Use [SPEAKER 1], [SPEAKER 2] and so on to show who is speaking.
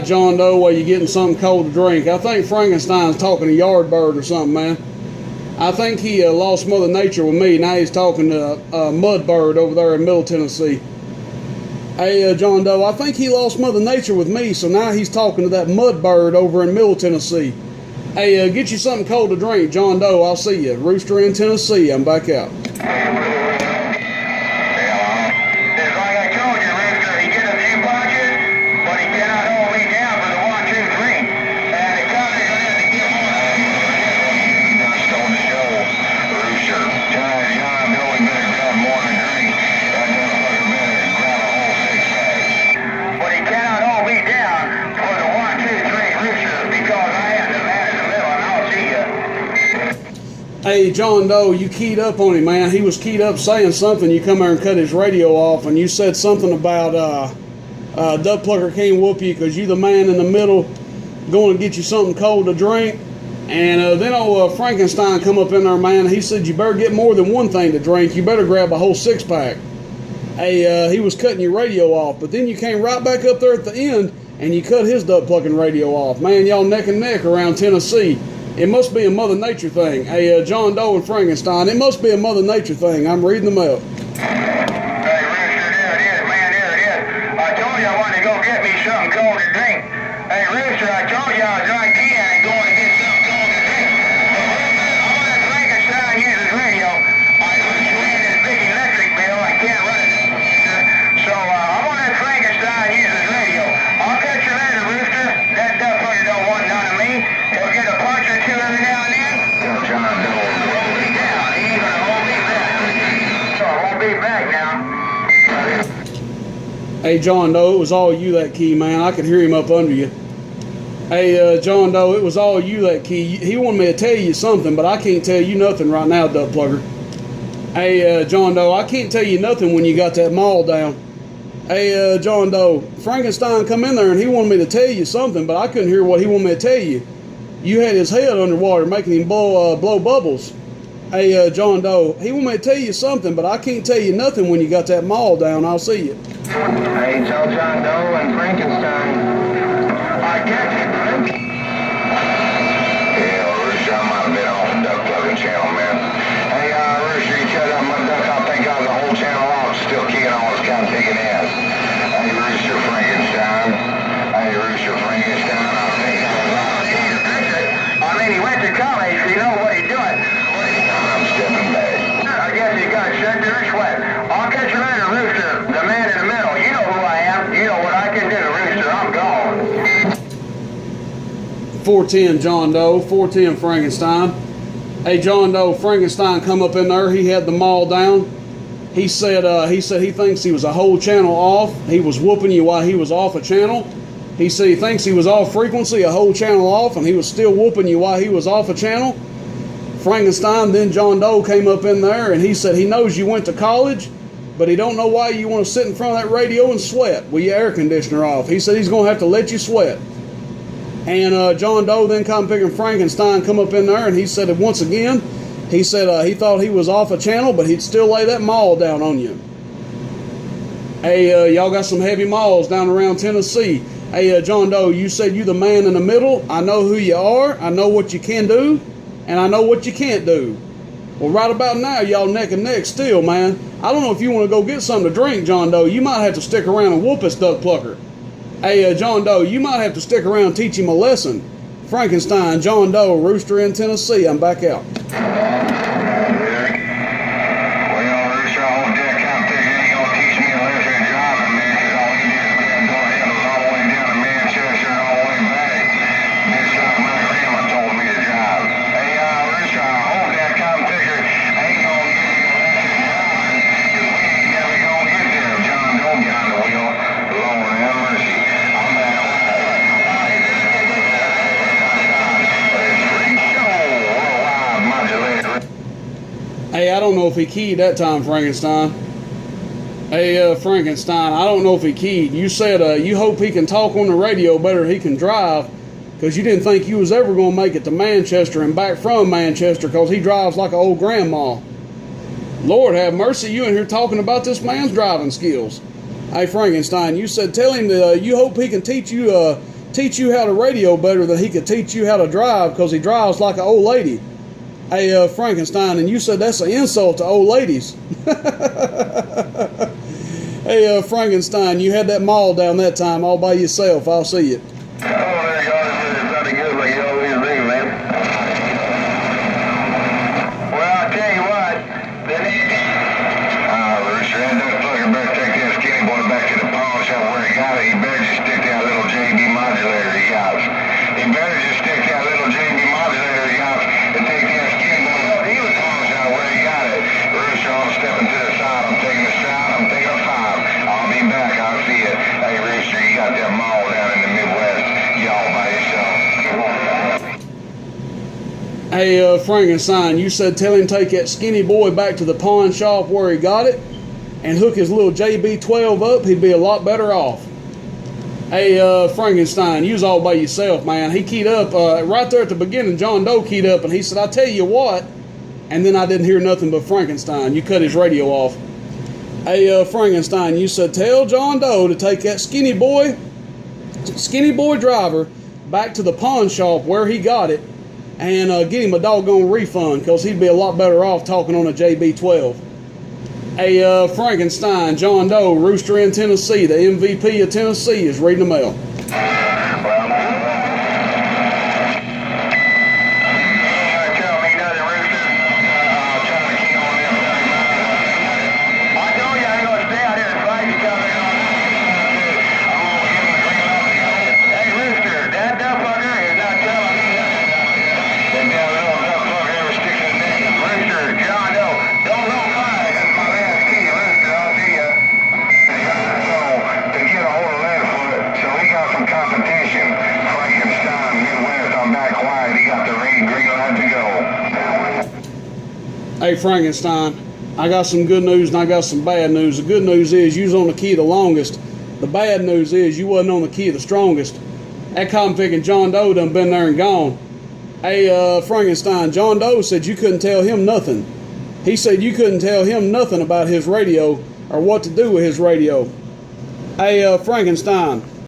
[SPEAKER 1] John Doe, while you're getting something cold to drink. I think Frankenstein's talking to Yardbird or something, man. I think he lost Mother Nature with me. Now he's talking to Mudbird over there in Middle Tennessee. Hey, John Doe, I think he lost Mother Nature with me, so now he's talking to that Mudbird over in Middle Tennessee. Hey, get you something cold to drink, John Doe. I'll see you. Rooster in Tennessee. I'm back out. Hey, John Doe, you keyed up on him, man. He was keyed up saying something. You come there and cut his radio off, and you said something about Duck Plucker can't whoop you because you the man in the middle going to get you something cold to drink. And then old Frankenstein come up in there, man. He said you better get more than one thing to drink. You better grab a whole six-pack. Hey, he was cutting your radio off, but then you came right back up there at the end, and you cut his duck plucking radio off. Man, y'all neck and neck around Tennessee. It must be a Mother Nature thing. Hey, John Doe and Frankenstein, it must be a Mother Nature thing. I'm reading them up.
[SPEAKER 2] Hey, Rooster, there it is, man, there it is. I told you I wanted to go get me something cold to drink. Hey, Rooster, I told you I was right here and going to get something cold to drink. I want that Frankenstein use his radio. I was paying this big electric bill. I can't run it. So I want that Frankenstein use his radio. I'll catch you later, Rooster. That duck hunter don't want none of me. He'll get a punch or two every now and then. John Doe will hold me down. He ain't gonna hold me back. So I won't be back now.
[SPEAKER 1] Hey, John Doe, it was all you, that key, man. I could hear him up under you. Hey, John Doe, it was all you, that key. He wanted me to tell you something, but I can't tell you nothing right now, Duck Plugger. Hey, John Doe, I can't tell you nothing when you got that maul down. Hey, John Doe, Frankenstein come in there and he wanted me to tell you something, but I couldn't hear what he wanted me to tell you. You had his head underwater, making him blow bubbles. Hey, John Doe, he wanted me to tell you something, but I can't tell you nothing when you got that maul down. I'll see you.
[SPEAKER 2] Hey, tell John Doe and Frankenstein. I get you, Frank. Yeah, Rooster, I might have been off the duck plugging channel, man. Hey, Rooster, you shut up my duck. I'll take out the whole channel off. Still kicking on his kind of kicking ass. Hey, Rooster Frankenstein. Hey, Rooster Frankenstein. I'll take out the whole I mean, he went to college, so you know what he's doing. I'm stepping back. I guess he's got to shut their sweat. I'll catch you later, Rooster, the man in the middle. You know who I am. You know what I can do, Rooster. I'm gone.
[SPEAKER 1] 410, John Doe. 410, Frankenstein. Hey, John Doe, Frankenstein come up in there. He had the maul down. He said he thinks he was a whole channel off. He was whooping you while he was off a channel. He said he thinks he was off frequency, a whole channel off, and he was still whooping you while he was off a channel. Frankenstein, then John Doe came up in there, and he said he knows you went to college, but he don't know why you want to sit in front of that radio and sweat with your air conditioner off. He said he's going to have to let you sweat. And John Doe then come picking Frankenstein come up in there, and he said that once again, he said he thought he was off a channel, but he'd still lay that maul down on you. Hey, y'all got some heavy mauls down around Tennessee. Hey, John Doe, you said you the man in the middle. I know who you are. I know what you can do, and I know what you can't do. Well, right about now, y'all neck and neck still, man. I don't know if you want to go get something to drink, John Doe. You might have to stick around and whoop this duck plucker. Hey, John Doe, you might have to stick around and teach him a lesson. Frankenstein, John Doe, Rooster in Tennessee. I'm back out. Hey, I don't know if he keyed that time, Frankenstein. Hey, Frankenstein, I don't know if he keyed. You said you hope he can talk on the radio better than he can drive, because you didn't think you was ever going to make it to Manchester and back from Manchester, because he drives like an old grandma. Lord have mercy, you in here talking about this man's driving skills. Hey, Frankenstein, you said tell him that you hope he can teach you teach you how to radio better than he could teach you how to drive because he drives like an old lady. Hey, Frankenstein, and you said that's an insult to old ladies. Hey, Frankenstein, you had that mall down that time all by yourself. I'll see you.
[SPEAKER 2] Oh, there you go. It's nothing good like you always do, man. Well, I'll tell you what. Rooster, that fucker better take that skinny boy back to the pawn shop where he got it. He better just stick that little JB modulator he got. He better just stick that little JB modulator he got and take that skinny boy up. He was pawn shop where he got it. Rooster, I'm stepping to the side. I'm taking a shot. I'm taking a 5. I'll be back. I'll see you. Hey, Rooster, you got that mall down in the Midwest. Y'all by yourself.
[SPEAKER 1] Hey, Frankenstein, you said tell him take that skinny boy back to the pawn shop where he got it and hook his little JB12 up. He'd be a lot better off. Hey, Frankenstein, you was all by yourself, man. He keyed up right there at the beginning. John Doe keyed up, and he said, "I tell you what," and then I didn't hear nothing but Frankenstein. You cut his radio off. Hey, Frankenstein, you said tell John Doe to take that skinny boy driver back to the pawn shop where he got it and get him a doggone refund because he'd be a lot better off talking on a JB12. Hey, Frankenstein, John Doe, Rooster in Tennessee, the MVP of Tennessee is reading the mail. Hey, Frankenstein, I got some good news and I got some bad news. The good news is you was on the key the longest. The bad news is you wasn't on the key the strongest. That cotton picking John Doe done been there and gone. Hey, Frankenstein, John Doe said you couldn't tell him nothing. He said you couldn't tell him nothing about his radio or what to do with his radio. Hey, Frankenstein,